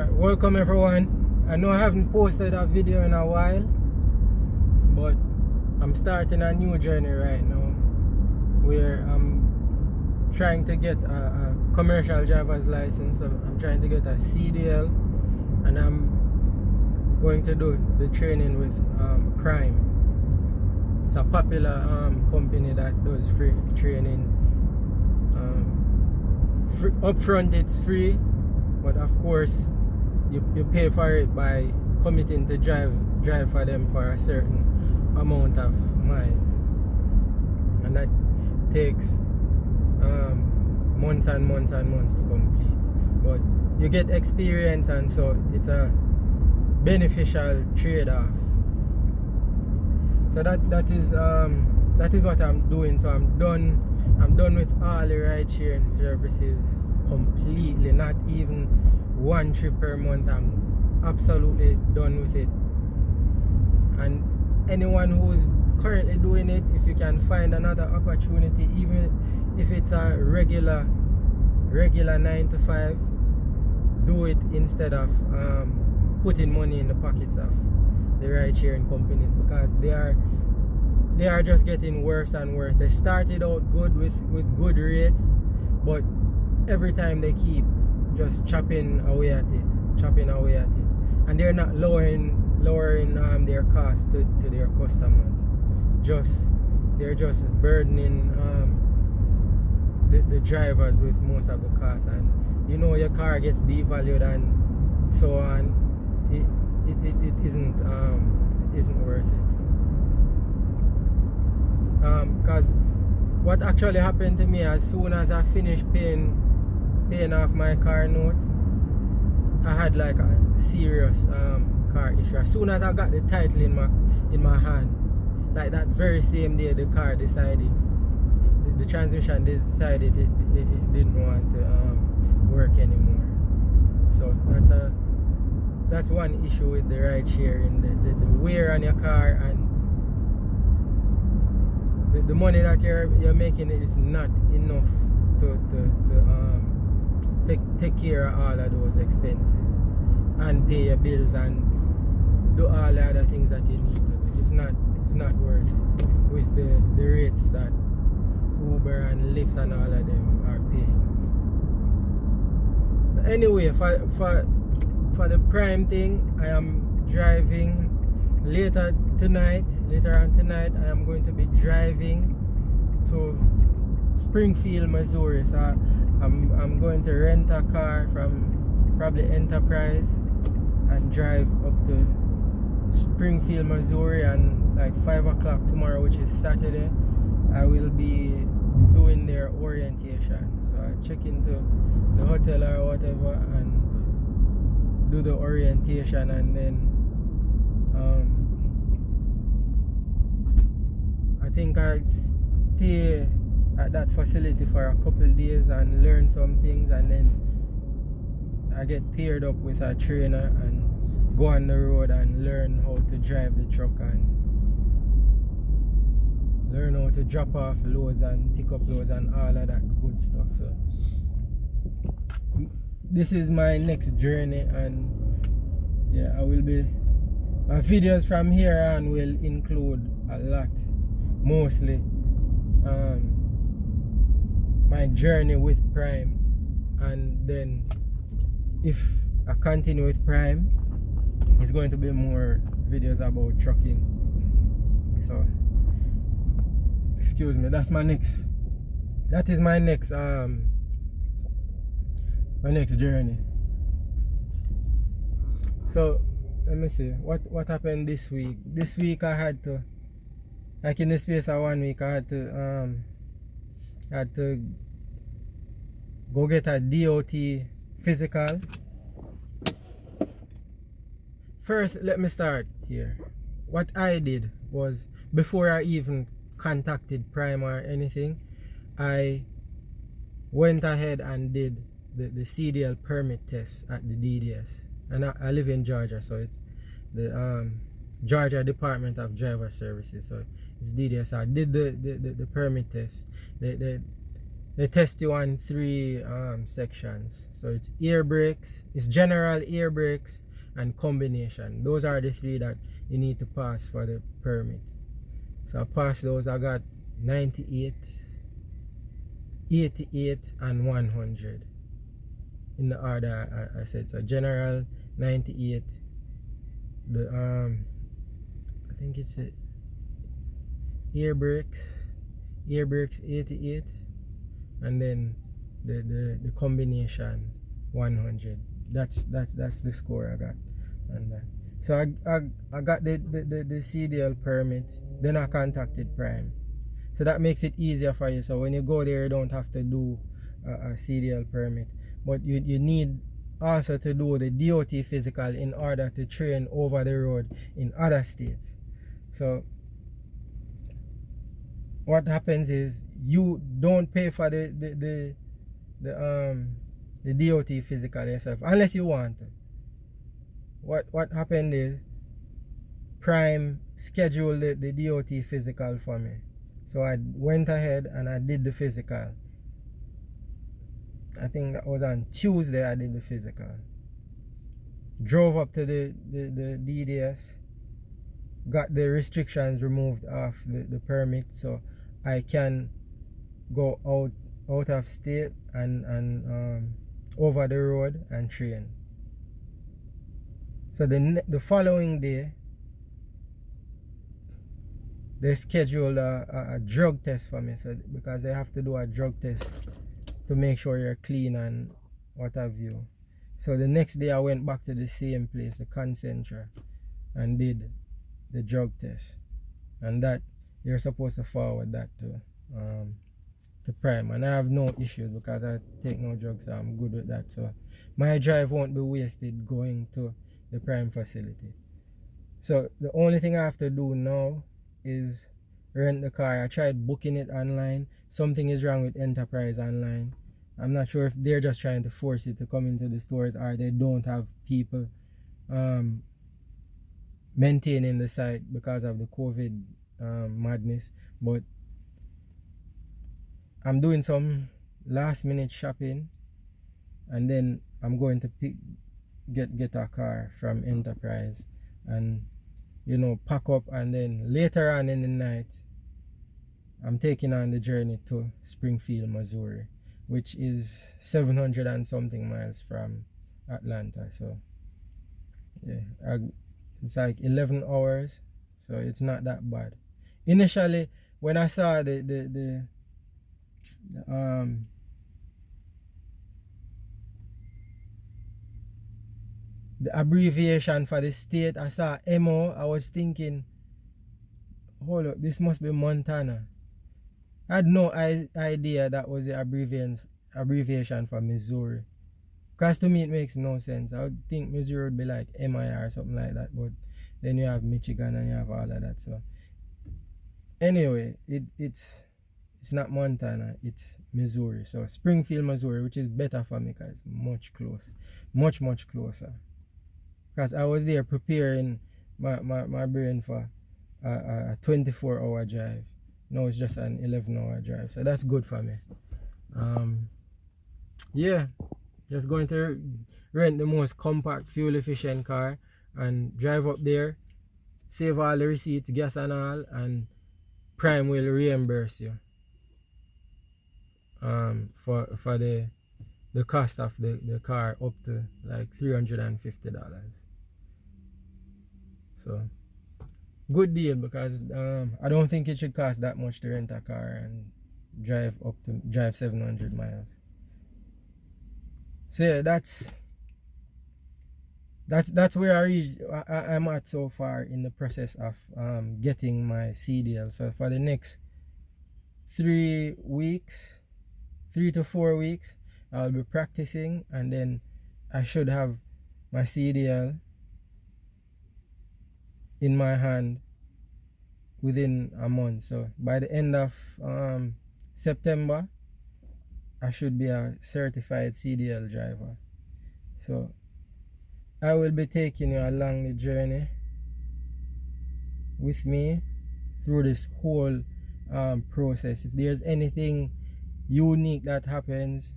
Welcome everyone. I know I haven't posted a video in a while, but I'm starting a new journey right now where I'm trying to get a commercial driver's license. So I'm trying to get a CDL, and I'm going to do the training with Prime. It's a popular company that does free training. Upfront it's free, but of course you pay for it by committing to drive for them for a certain amount of miles, and that takes months and months and months to complete. But you get experience, and so it's a beneficial trade-off. So that is what I'm doing. So I'm done with all the ride sharing services completely, not even one trip per month. I'm absolutely done with it. And anyone who's currently doing it, if you can find another opportunity, even if it's a regular 9 to 5, do it instead of putting money in the pockets of the ride sharing companies, because they are just getting worse and worse. They started out good with good rates, but every time they keep just chopping away at it, and they're not lowering their cost to their customers. They're just burdening the drivers with most of the costs, and your car gets devalued and so on. It isn't worth it. Because what actually happened to me, as soon as I finished paying off my car note, I had like a serious car issue. As soon as I got the title in my hand, like that very same day, the car decided, the transmission decided it didn't want to work anymore. So that's one issue with the ride sharing, the wear on your car, and the money that you're making is not enough to take care of all of those expenses and pay your bills and do all the other things that you need to do. It's not worth it with the rates that Uber and Lyft and all of them are paying. Anyway, for the Prime thing, I am driving later on tonight. I am going to be driving to Springfield, Missouri. So I'm going to rent a car from probably Enterprise and drive up to Springfield, Missouri, and like 5 o'clock tomorrow, which is Saturday, I will be doing their orientation. So I check into the hotel or whatever and do the orientation, and then I think I'd stay at that facility for a couple of days and learn some things, and then I get paired up with a trainer and go on the road and learn how to drive the truck and learn how to drop off loads and pick up loads and all of that good stuff. So this is my next journey, and yeah, my videos from here on will include a lot, mostly my journey with Prime, and then if I continue with Prime, it's going to be more videos about trucking. So excuse me, that is my next journey. So let me see what happened this week. This week I had to, like in the space of 1 week, I had to go get a DOT physical. First, let me start here. What I did was, before I even contacted Prime or anything, I went ahead and did the CDL permit test at the DDS. And I live in Georgia, so it's the Georgia Department of Driver Services, so it's DDS. I did the permit test. They they test you on three sections. So it's air brakes, it's general air brakes, and combination. Those are the three that you need to pass for the permit. So I passed those. I got 98, 88, and 100 in the order I said. So general 98, the I think it's air brakes 88, and then the combination 100. That's the score I got on that. So I got the CDL permit, then I contacted Prime. So that makes it easier for you. So when you go there, you don't have to do a CDL permit. But you need also to do the DOT physical in order to train over the road in other states. So what happens is you don't pay for the DOT physical yourself unless you want to. What happened is Prime scheduled the DOT physical for me. So I went ahead and I did the physical. I think that was on Tuesday I did the physical. Drove up to the DDS, got the restrictions removed off the permit, so I can go out of state and over the road and train. So the following day, they scheduled a drug test for me. So because they have to do a drug test to make sure you're clean and what have you. So the next day I went back to the same place, the Concentra, and did the drug test. And that you're supposed to forward that to Prime. And I have no issues because I take no drugs, so I'm good with that. So my drive won't be wasted going to the Prime facility. So the only thing I have to do now is rent the car. I tried booking it online. Something is wrong with Enterprise Online. I'm not sure if they're just trying to force you to come into the stores or they don't have people maintaining the site because of the COVID madness. But I'm doing some last minute shopping, and then I'm going to get a car from Enterprise and pack up, and then later on in the night I'm taking on the journey to Springfield, Missouri, which is 700 and something miles from Atlanta. So yeah, it's like 11 hours, so it's not that bad. Initially when I saw the abbreviation for the state, I saw MO, I was thinking, hold up, this must be Montana. I had no idea that was the abbreviation for Missouri. Because to me it makes no sense. I would think Missouri would be like MIR or something like that, but then you have Michigan and you have all of that. So anyway, it's not Montana, it's Missouri. So Springfield, Missouri, which is better for me because it's much closer. Because I was there preparing my brain for a 24-hour drive. No, it's just an 11-hour drive. So that's good for me. Yeah, just going to rent the most compact, fuel efficient car and drive up there, save all the receipts, gas and all, and Prime will reimburse you for the cost of the car up to like $350. So good deal, because I don't think it should cost that much to rent a car and drive 700 miles. So yeah, that's where I'm at so far in the process of getting my CDL. So for the next 3 to 4 weeks, I'll be practicing, and then I should have my CDL in my hand within a month. So by the end of September, I should be a certified CDL driver. So I will be taking you along the journey with me through this whole process. If there's anything unique that happens,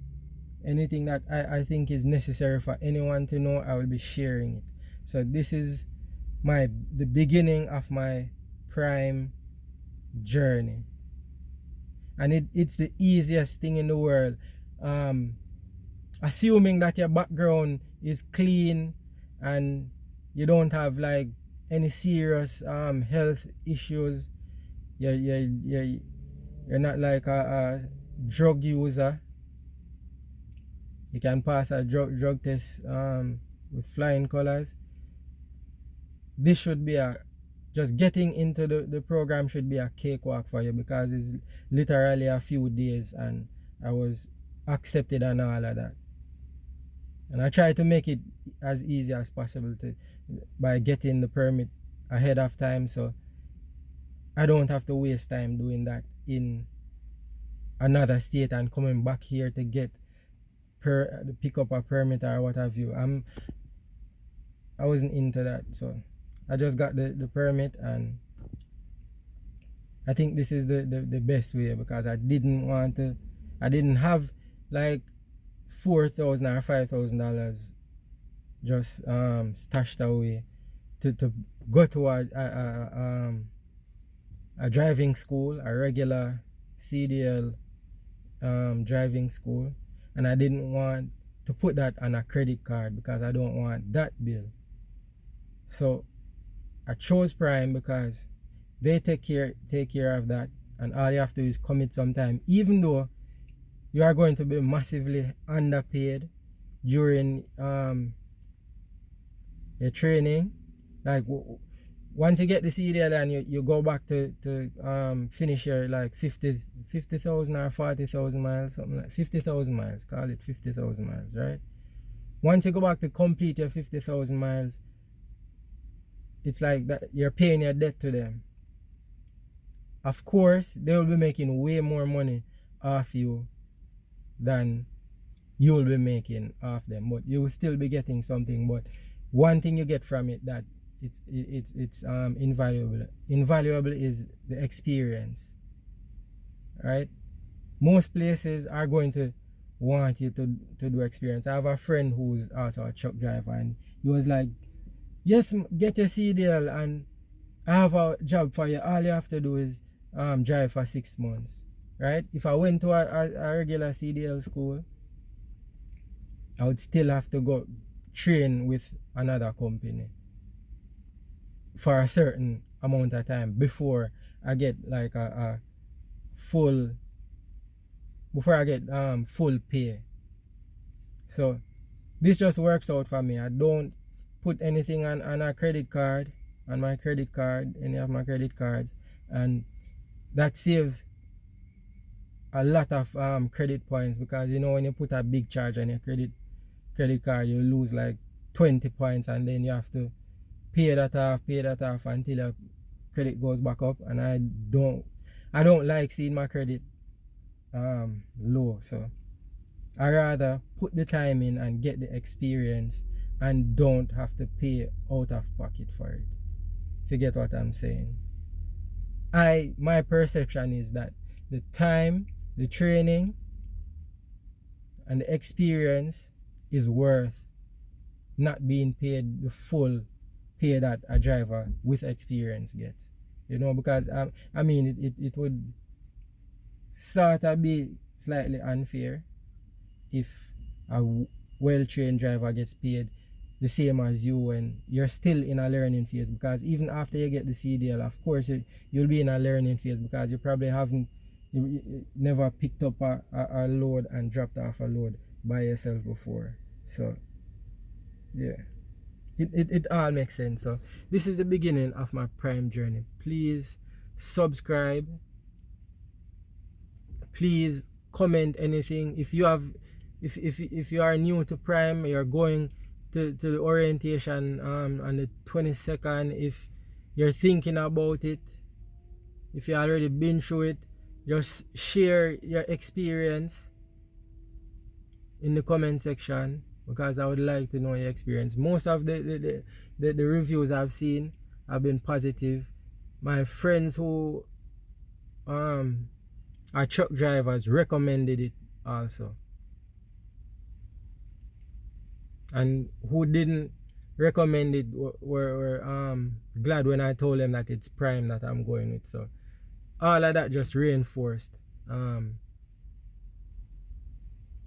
anything that I think is necessary for anyone to know, I will be sharing it. So this is the beginning of my prime journey, and it's the easiest thing in the world. Assuming that your background is clean and you don't have like any serious health issues, you're not like a drug user, you can pass a drug test with flying colors. This should be just getting into the program should be a cakewalk for you, because it's literally a few days and I was accepted and all of that. And I try to make it as easy as possible by getting the permit ahead of time, so I don't have to waste time doing that in another state and coming back here to pick up a permit or what have you. I wasn't into that, so I just got the permit, and I think this is the best way, because I didn't have like $4,000 or $5,000 just stashed away to go to a driving school, a regular CDL driving school, and I didn't want to put that on a credit card because I don't want that bill. So I chose Prime because they take care of that, and all you have to do is commit some time, even though you are going to be massively underpaid during your training. Like once you get the CDL and you go back to finish your like 50,000 or 40,000 miles, something like 50,000 miles, call it 50,000 miles, right? Once you go back to complete your 50,000 miles, it's like that you're paying your debt to them. Of course, they will be making way more money off you than you will be making off them, but you will still be getting something. But one thing you get from it that it's invaluable. Invaluable is the experience, right? Most places are going to want you to do experience. I have a friend who's also a truck driver, and he was like, yes, get your CDL and I have a job for you. All you have to do is drive for 6 months, right? If I went to a regular CDL school, I would still have to go train with another company for a certain amount of time before I get like full pay. So this just works out for me. I don't put anything on a credit card, on my credit card, any of my credit cards, and that saves a lot of credit points, because you know when you put a big charge on your credit card, you lose like 20 points, and then you have to pay that off until your credit goes back up. And I don't like seeing my credit low, so I rather put the time in and get the experience and don't have to pay out of pocket for it. If you get what I'm saying. My perception is that the time, the training, and the experience is worth not being paid the full pay that a driver with experience gets. You know, because I mean it would sort of be slightly unfair if a well-trained driver gets paid the same as you when you're still in a learning phase, because even after you get the CDL, of course you'll be in a learning phase, because you probably you never picked up a load and dropped off a load by yourself before. So yeah, it all makes sense. So this is the beginning of my Prime journey. Please subscribe, please comment anything. If you are new to Prime, you're going to the orientation on the 22nd, if you're thinking about it, if you already been through it, just share your experience in the comment section, because I would like to know your experience. Most of the reviews I've seen have been positive. My friends who our truck drivers recommended it also. And who didn't recommend it were glad when I told them that it's Prime that I'm going with. So all of that just reinforced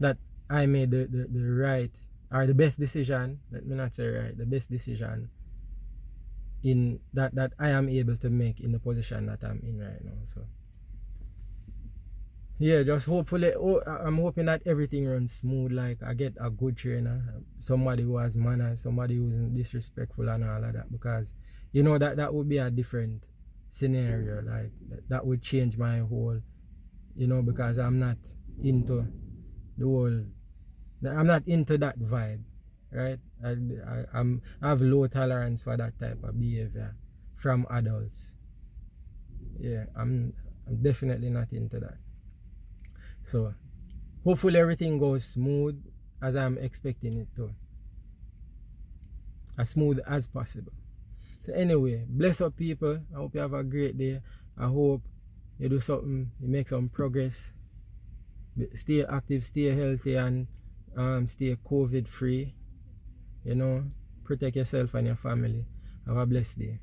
that I made the right or the best decision. Let me not say right, the best decision in that I am able to make in the position that I'm in right now. So yeah, just hopefully, I'm hoping that everything runs smooth. Like I get a good trainer, somebody who has manners, somebody who isn't disrespectful and all of that, because you know that would be a different scenario. Like that would change my whole, you know, because I'm not into the whole, I'm not into that vibe, right? I have low tolerance for that type of behavior from adults. Yeah, I'm definitely not into that. So hopefully everything goes smooth as I'm expecting it to. As smooth as possible. So anyway, bless up people. I hope you have a great day. I hope you do something, you make some progress. Stay active, stay healthy, and stay COVID free. You know, protect yourself and your family. Have a blessed day.